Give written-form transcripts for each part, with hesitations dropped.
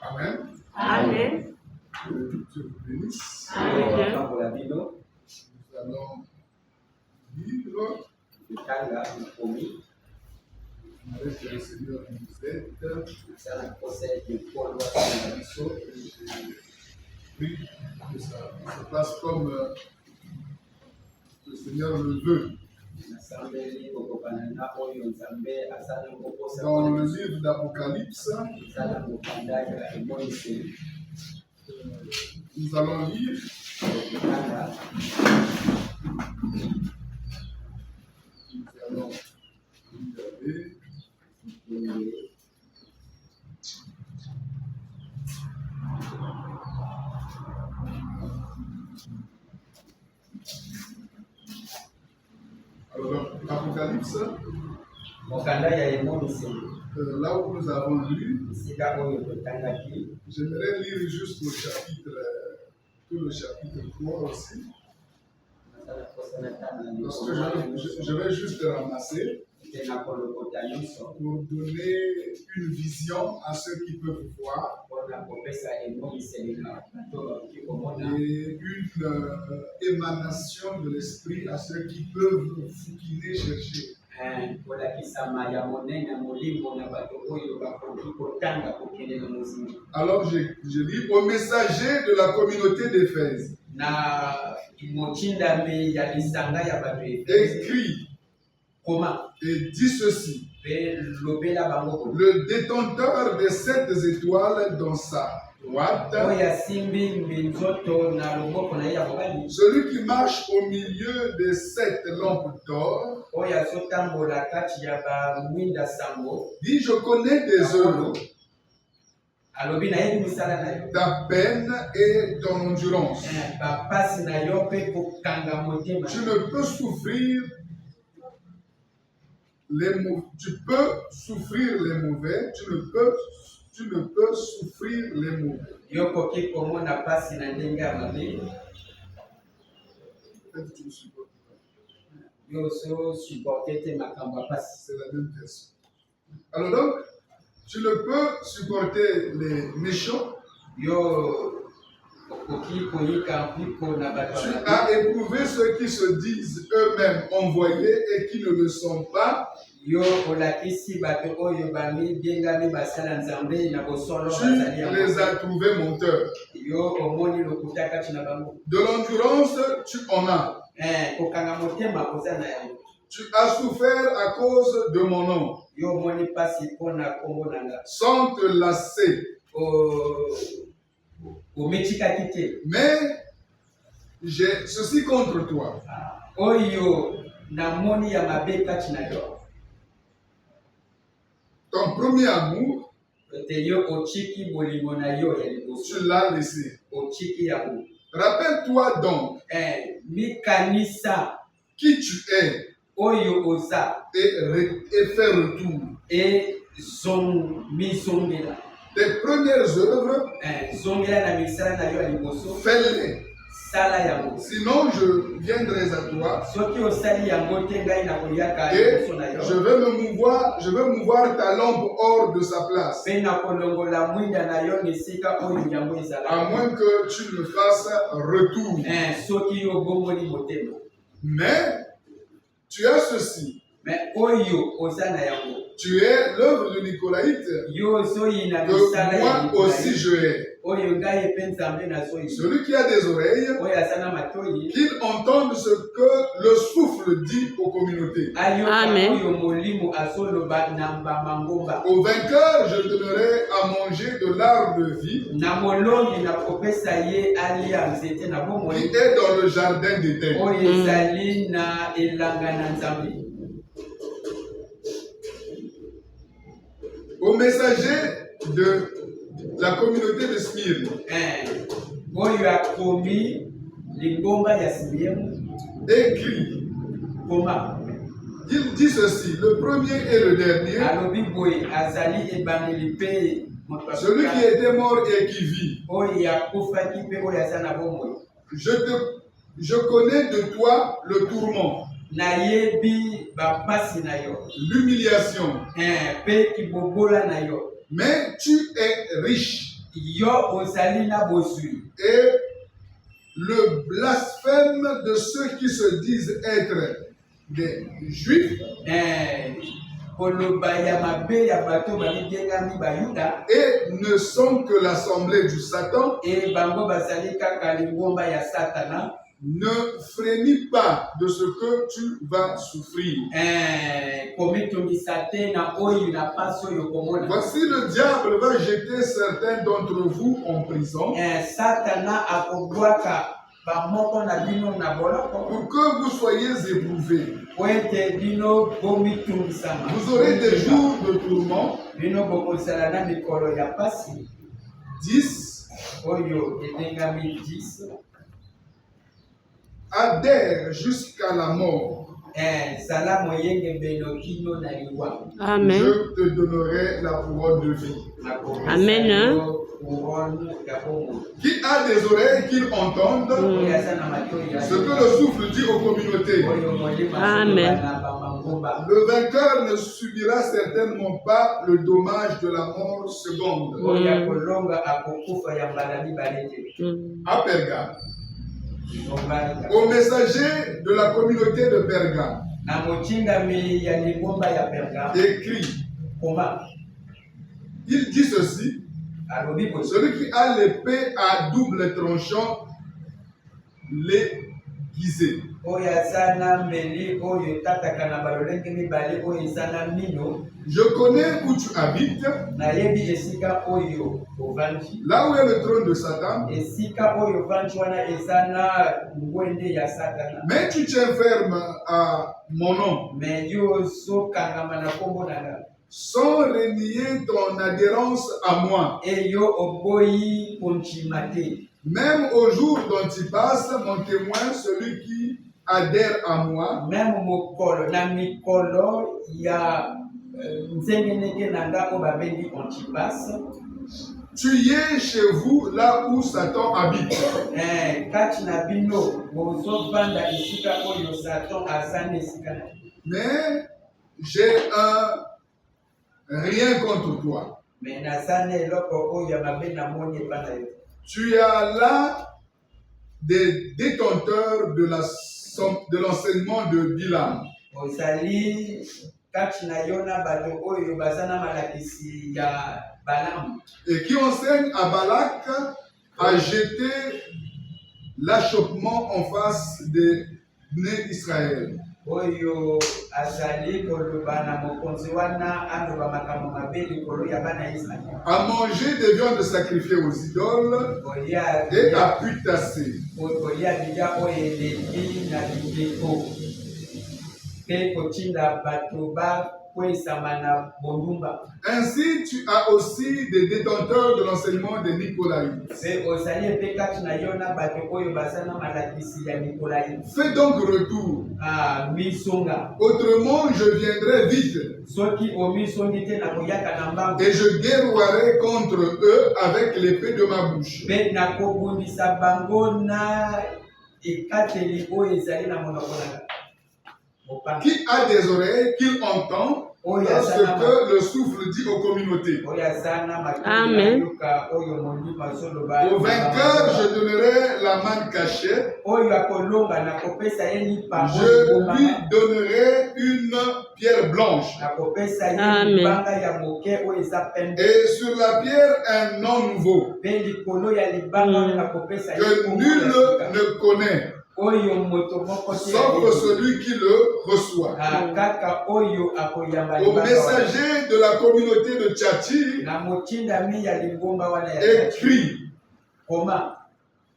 Amen. Amen. Dieu vous bénisse. Amen. Nous allons lire avec le Seigneur nous aide. Oui, que ça se passe comme le Seigneur le veut. Dans le livre d'Apocalypse, nous allons lire alors, l'Apocalypse, là où nous avons lu, j'aimerais lire juste le chapitre, tout le chapitre 3 aussi. Parce que je vais juste ramasser pour donner une vision à ceux qui peuvent voir et une émanation de l'esprit à ceux qui peuvent fouiner, chercher. Alors je lis au messager de la communauté d'Éphèse. Écrit et dit ceci: le détenteur des 7 étoiles dans sa droite, celui qui marche au milieu des 7 lampes d'or, dit: je connais tes œuvres, ta peine et ton endurance. Tu ne peux souffrir les mauvais, tu peux souffrir les mauvais, tu ne peux souffrir les mauvais. C'est la même question. Alors donc, tu ne peux supporter les méchants. Tu as éprouvé ceux qui se disent eux-mêmes envoyés et qui ne le sont pas. Tu les as trouvés menteurs. De l'endurance, tu en as. Tu as souffert à cause de mon nom, sans te lasser. Mais j'ai ceci contre toi. Ton premier amour, tu l'as laissé. Rappelle-toi donc qui tu es et fais retour. Tes premières œuvres, fais-les. Sinon, je viendrai à toi et je veux mouvoir ta lampe hors de sa place. À moins que tu me fasses retour. Mais tu as ceci. Tu es l'œuvre de Nicolaïte que moi aussi je hais. Celui qui a des oreilles, qu'il entende ce que le souffle dit aux communautés. Amen. Au vainqueur, je donnerai à manger de l'arbre de vie qui est dans le jardin d'Éden. Au messager de la communauté de Smyrne, écrit, il dit ceci: le premier et le dernier, celui qui était mort et qui vit. Je connais de toi le tourment, l'humiliation. Mais tu es riche. Et le blasphème de ceux qui se disent être des Juifs et ne sont que l'assemblée du Satan, ne frémis pas de ce que tu vas souffrir. Voici le diable va jeter certains d'entre vous en prison pour que vous soyez éprouvés. Vous aurez des jours de tourment. 10. Adhère jusqu'à la mort. Amen. Je te donnerai la couronne de vie. Amen. Qui a des oreilles qu'il entende ce que le souffle dit aux communautés. Amen. Le vainqueur ne subira certainement pas le dommage de la mort seconde. À Pergame. Au messager de la communauté de Pergame, écrit, il dit ceci: celui qui a l'épée à double tranchant l'aiguisée. Je connais où tu habites, là où est le trône de Satan, mais tu t'enfermes à mon nom, sans renier ton adhérence à moi. Même au jour dont tu passes, mon témoin, celui qui adhère à moi, tu y es chez vous, là où Satan habite. Mais j'ai rien contre toi. Tu as là des détenteurs de l'enseignement de Bilam, et qui enseignent à Balak à jeter l'achoppement en face des nés d'Israël. À manger des viandes sacrifiées aux idoles et à putasser. Ainsi, tu as aussi des détenteurs de l'enseignement des Nicolaïtes. Fais donc retour. Autrement, je viendrai vite. Et je guerroierai contre eux avec l'épée de ma bouche. Qui a des oreilles, qu'il entend ce que le souffle dit aux communautés. Amen. Au vainqueur, je donnerai la manne cachée. Je lui donnerai une pierre blanche. Amen. Et sur la pierre, un nom nouveau que nul ne connaît, sauf celui qui le reçoit. Au messager de la communauté de Tchatchi, écrit,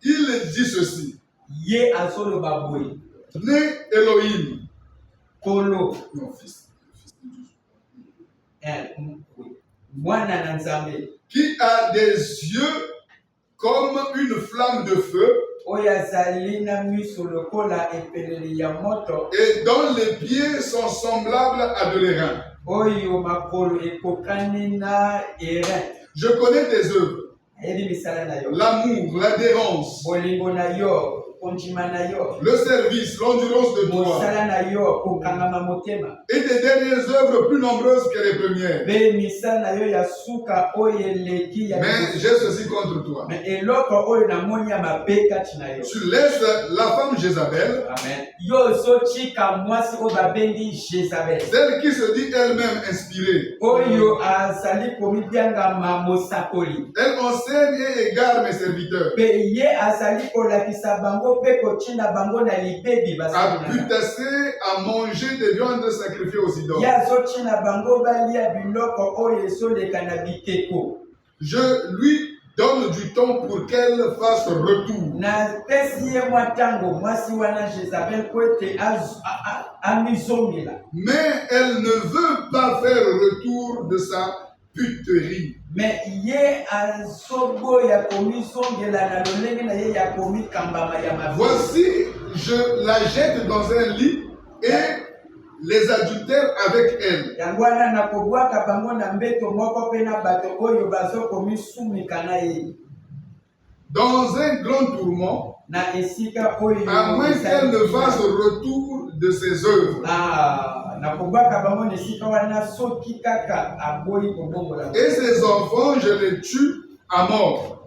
il dit ceci: né Elohim, non, fils, qui a des yeux comme une flamme de feu, et dont les pieds sont semblables à de l'airain. Je connais tes œuvres, l'amour, l'adhérence, le service, l'endurance de toi et tes dernières œuvres plus nombreuses que les premières. Mais j'ai ceci contre toi. Tu laisses la femme Jézabel, celle qui se dit elle-même inspirée. Elle enseigne et égare mes serviteurs à putasser, à manger des viandes sacrifiées aux idoles. Je lui donne du temps pour qu'elle fasse retour. Mais elle ne veut pas faire retour de sa puterie. Voici, je la jette dans un lit et les adultères avec elle. Dans un grand tourment, à moins qu'elle ne fasse retour de ses œuvres. Et ses enfants, je les tue à mort.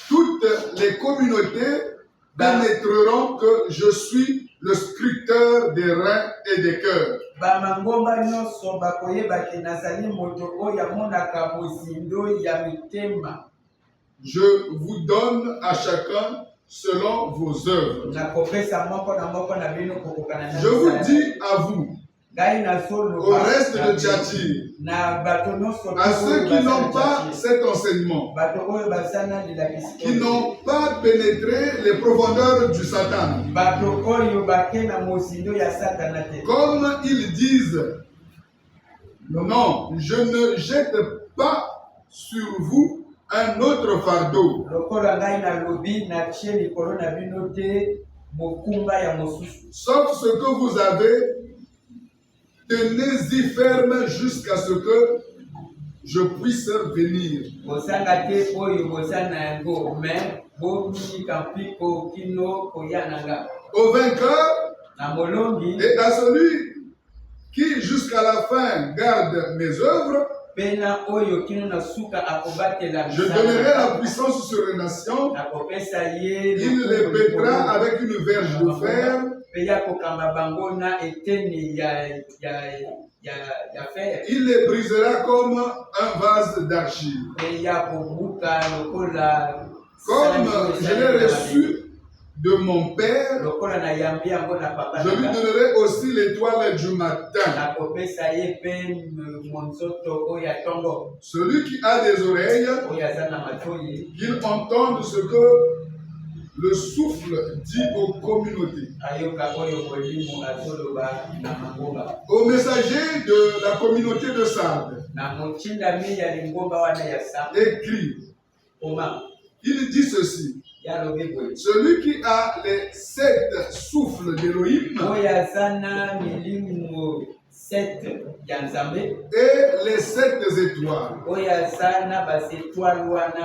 Toutes les communautés pénétreront que je suis le scruteur des reins et des cœurs. Je vous donne à chacun selon vos œuvres. Je vous dis à vous, au reste de Thyatire, à ceux qui n'ont pas cet enseignement, qui n'ont pas pénétré les profondeurs du Satan, comme ils disent, non, je ne jette pas sur vous un autre fardeau. Sauf ce que vous avez, tenez-y ferme jusqu'à ce que je puisse venir. Au vainqueur et à celui qui jusqu'à la fin garde mes œuvres, je donnerai la puissance sur les nations. Il les pètera avec une verge de fer. Il les brisera comme un vase d'argile. Comme je l'ai reçu de mon Père, je lui donnerai aussi l'étoile du matin. Celui qui a des oreilles, qu'il entende ce que le souffle dit aux communautés. Au messager de la communauté de Sardes, écrit, il dit ceci. Celui qui a les 7 souffles d'Élohim et les 7 étoiles.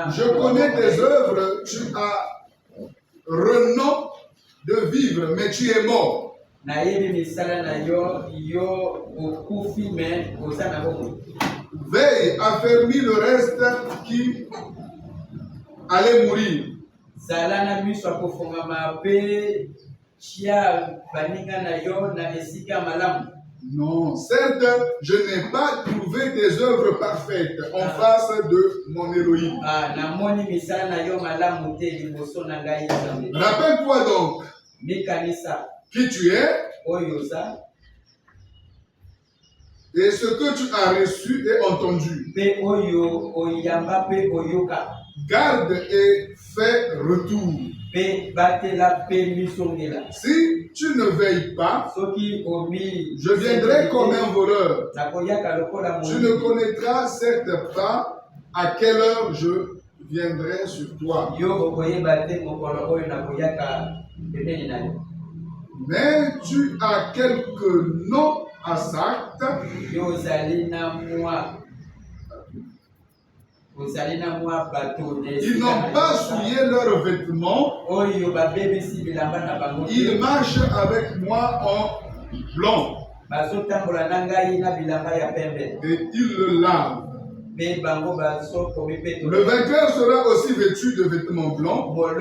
Je connais tes œuvres, tu as renom de vivre, mais tu es mort. Veille, affermis le reste qui allait mourir. Non, certes, je n'ai pas trouvé des œuvres parfaites en face de mon Elohim. Rappelle-toi donc qui tu es et ce que tu as reçu et entendu. Garde et fais retour. Si tu ne veilles pas, je viendrai comme un voleur. Tu ne connaîtras certes pas à quelle heure je viendrai sur toi. Mais tu as quelques noms à Sardes Ils n'ont pas souillé leurs vêtements. Ils marchent avec moi en blanc. Et ils le lavent. Le vainqueur sera aussi vêtu de vêtements blancs. Je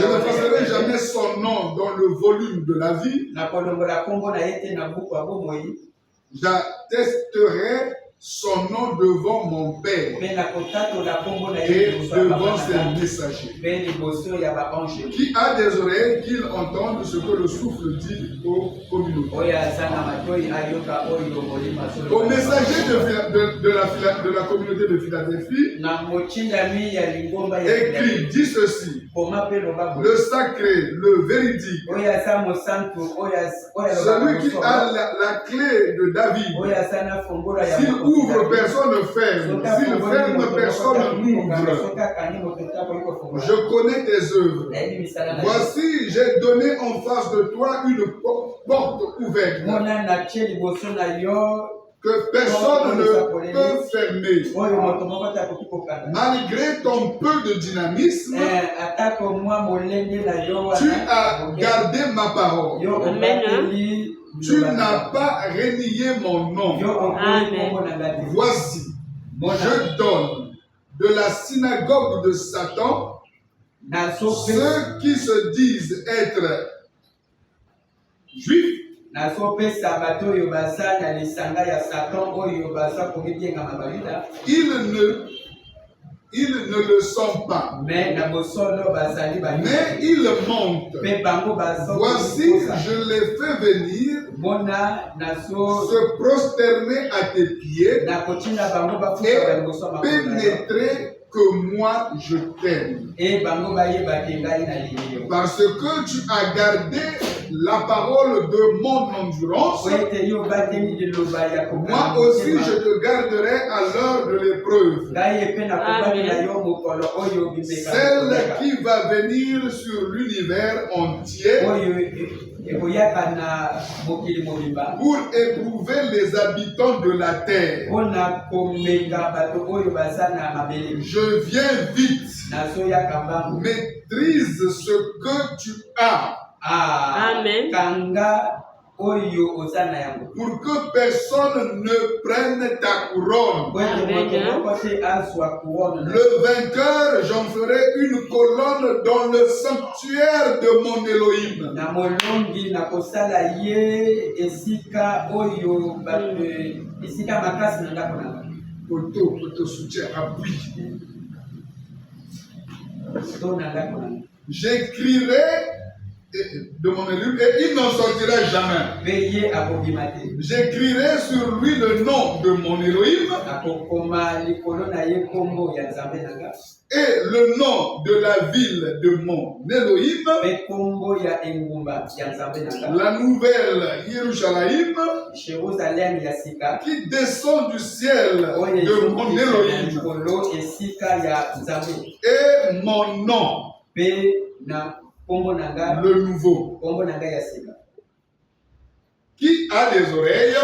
ne effacerai jamais son nom dans le volume de la vie. J'attesterai son nom devant mon Père et devant ses messagers. Qui a des oreilles, qu'il entende ce que le souffle dit aux communautés. Aux messagers de la communauté de Philadelphie, écrit, dit ceci: le sacré, le véridique, celui qui a la clé de David. S'il ouvre, personne ne ferme. S'il ferme, personne n'ouvre. Je connais tes œuvres. Voici, j'ai donné en face de toi une porte ouverte que personne ne peut fermer. Malgré ton peu de dynamisme, tu as gardé ma parole. Tu n'as pas renié mon nom. Amen. Voici, je donne de la synagogue de Satan ceux qui se disent être juifs. Ils ne le sont pas, mais ils montent. Voici, je les fais venir se prosterner à tes pieds et pénétrer que moi je t'aime. Parce que tu as gardé la parole de mon endurance, moi aussi je te garderai à l'heure de l'épreuve. Celle qui va venir sur l'univers entier pour éprouver les habitants de la terre. Je viens vite. Maîtrise ce que tu as. Amen. Pour que personne ne prenne ta couronne. Le vainqueur, j'en ferai une colonne dans le sanctuaire de mon Elohim. Poto soutien, appui. J'écrirai de mon Elohim et il n'en sortira jamais. J'écrirai sur lui le nom de mon Elohim et le nom de la ville de mon Elohim, la nouvelle Yerushalayim qui descend du ciel de mon Elohim, et mon nom, le nouveau. Qui a des oreilles,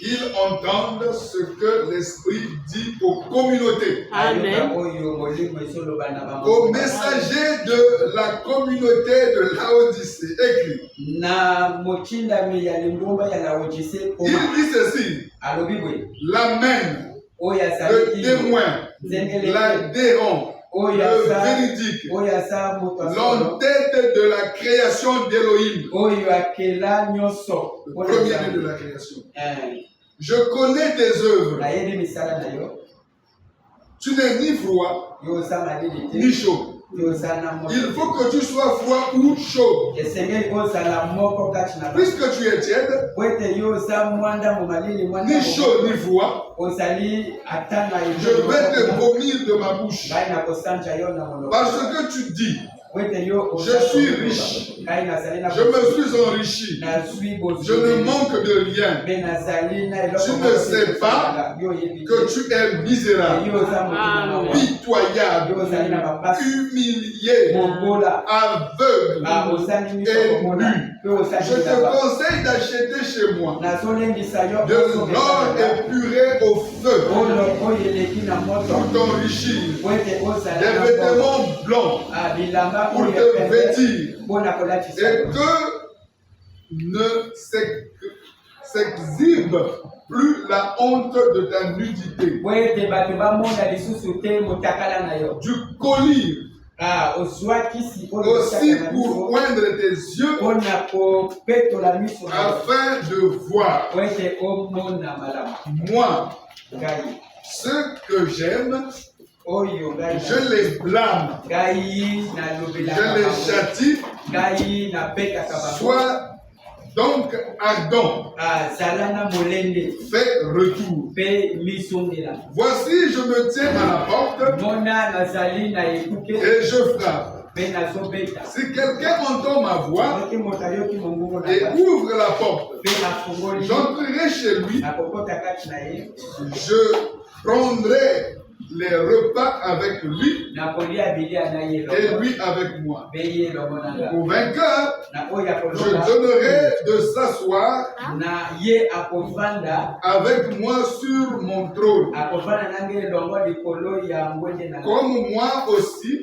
qu'il entende ce que l'Esprit dit aux communautés. Amen. Aux messagers de la communauté de Laodicée, écrit. Il dit ceci: l'amen, le témoin, l'adhérent, le véridique, l'entête de la création d'Elohim, le premier de la création. Je connais tes œuvres. Tu n'es ni froid, ni chaud. Il faut que tu sois froid ou chaud. Puisque tu es tiède, ni chaud ni froid, je vais te vomir de ma bouche. Parce que tu dis: je suis riche, Je me suis enrichi. Je ne manque de rien. Tu ne sais pas que tu es misérable, pitoyable, humilié, aveugle et nu. Je te conseille d'acheter chez moi de l'or épuré au feu pour t'enrichir, des vêtements blancs pour te vêtir, et que ne s'exhibe plus la honte de ta nudité, du collier. Aussi pour oindre tes yeux afin de voir. Moi, ceux que j'aime, je les blâme, je les châtie. Sois donc ardent, fais retour. Voici, je me tiens à la porte et je frappe. Si quelqu'un entend ma voix et ouvre la porte, j'entrerai chez lui, je prendrai les repas avec lui et lui avec moi. Au vainqueur, je donnerai de s'asseoir avec moi sur mon trône, comme moi aussi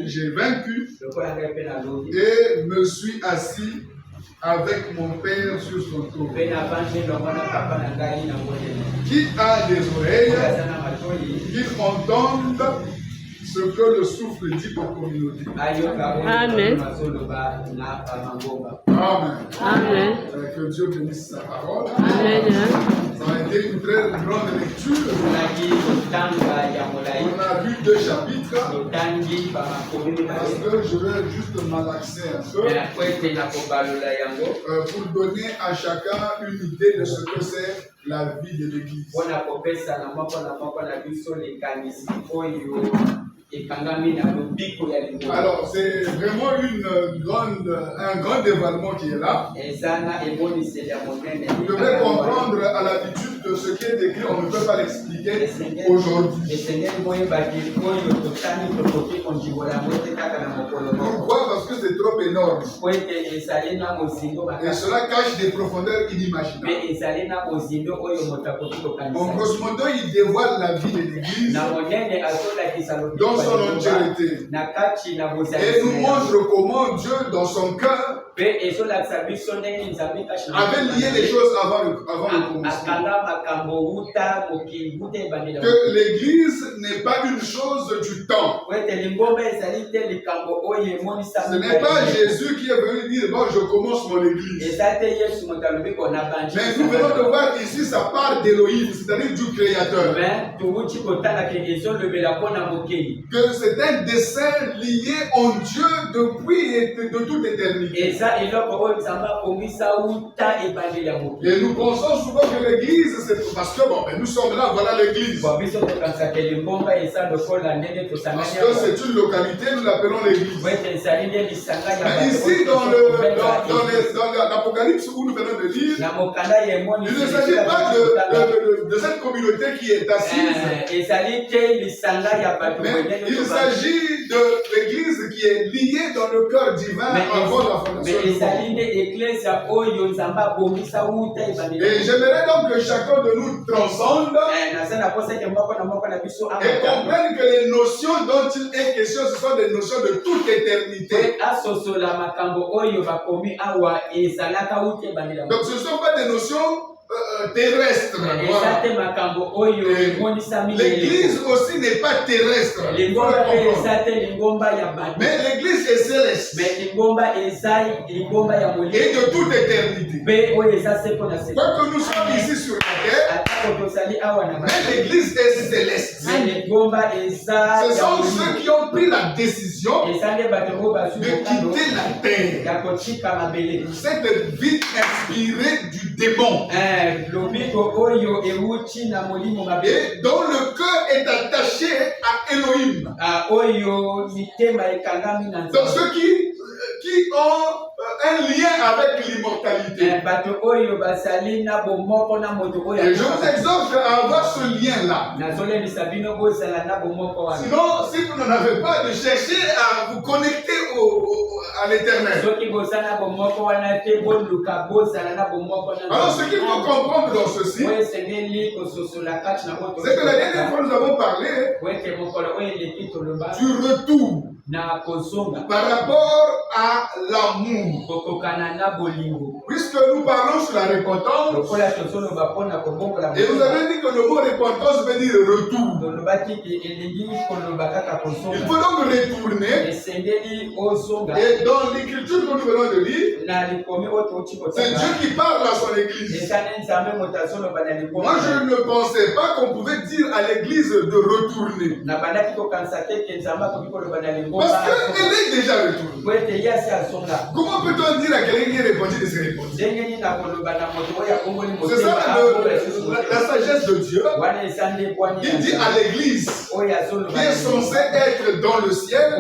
j'ai vaincu et me suis assis avec mon Père sur son trône. Qui a des oreilles, qu'il entende ce que le souffle dit aux communautés. Amen. Amen. Amen. Que Dieu bénisse sa parole. Amen. Ça a été une très grande lecture. On a lu 2 chapitres. Parce que je vais juste malaxer un peu pour donner à chacun une idée de ce que c'est la vie de l'Église. Alors, c'est vraiment un grand dévoilement qui est là. Vous devez comprendre à l'habitude de ce qui est écrit, on ne peut pas l'expliquer aujourd'hui. Pourquoi? Parce que c'est trop énorme. Et cela cache des profondeurs inimaginables. En grosso modo, il dévoile la vie de l'Église dans son entièreté. Et nous montre comment Dieu, dans son cœur, avait lié les choses avant le commencement. Que l'Église n'est pas une chose du temps. Ce n'est pas Jésus qui est venu dire, bon, je commence mon Église. Mais nous venons de voir ici, ça part d'Élohim, c'est-à-dire du Créateur. Que c'est un dessein lié en Dieu depuis de toute éternité. Et nous pensons souvent que l'Église, c'est parce que bon, ben nous sommes là, voilà l'Église. Parce que c'est une localité, nous l'appelons l'Église. Mais ici, dans l'Apocalypse où nous venons de lire, il ne s'agit pas de cette communauté qui est assise. Mais il s'agit de l'Église qui est liée dans le cœur divin avant la fondation du monde. Et j'aimerais donc que chacun de nous transcende et comprenne que les notions dont il est question, ce sont des notions de toute éternité. Donc ce ne sont pas des notions terrestre. L'Église aussi n'est pas terrestre. Mais l'Église est céleste. Et de toute éternité. Quoi que nous sommes ici sur la terre, mais l'Église est céleste. Ce sont ceux qui ont pris la décision de quitter la terre. Cette vie inspirée du démon. Et dont le cœur est attaché à Elohim. Donc ceux qui qui ont un lien avec l'immortalité. Et je vous exhorte à avoir ce lien-là. Sinon, si vous n'en avez pas, de chercher à vous connecter à l'éternel. Alors, ce qu'il faut comprendre dans ceci, c'est que la dernière fois nous avons parlé du retour par rapport à l'amour. Puisque nous parlons sur la repentance, et vous avez dit que le mot repentance veut dire retour. Il faut donc retourner. Et dans l'écriture que nous venons de lire, c'est Dieu qui parle à son église. Moi, je ne pensais pas qu'on pouvait dire à l'église de retourner. Parce qu'elle est déjà retournée. Comment peut-on dire à quelqu'un qui est répandu de se répondre? C'est ça la sagesse de Dieu. Il dit à l'église qui est censée être dans le ciel.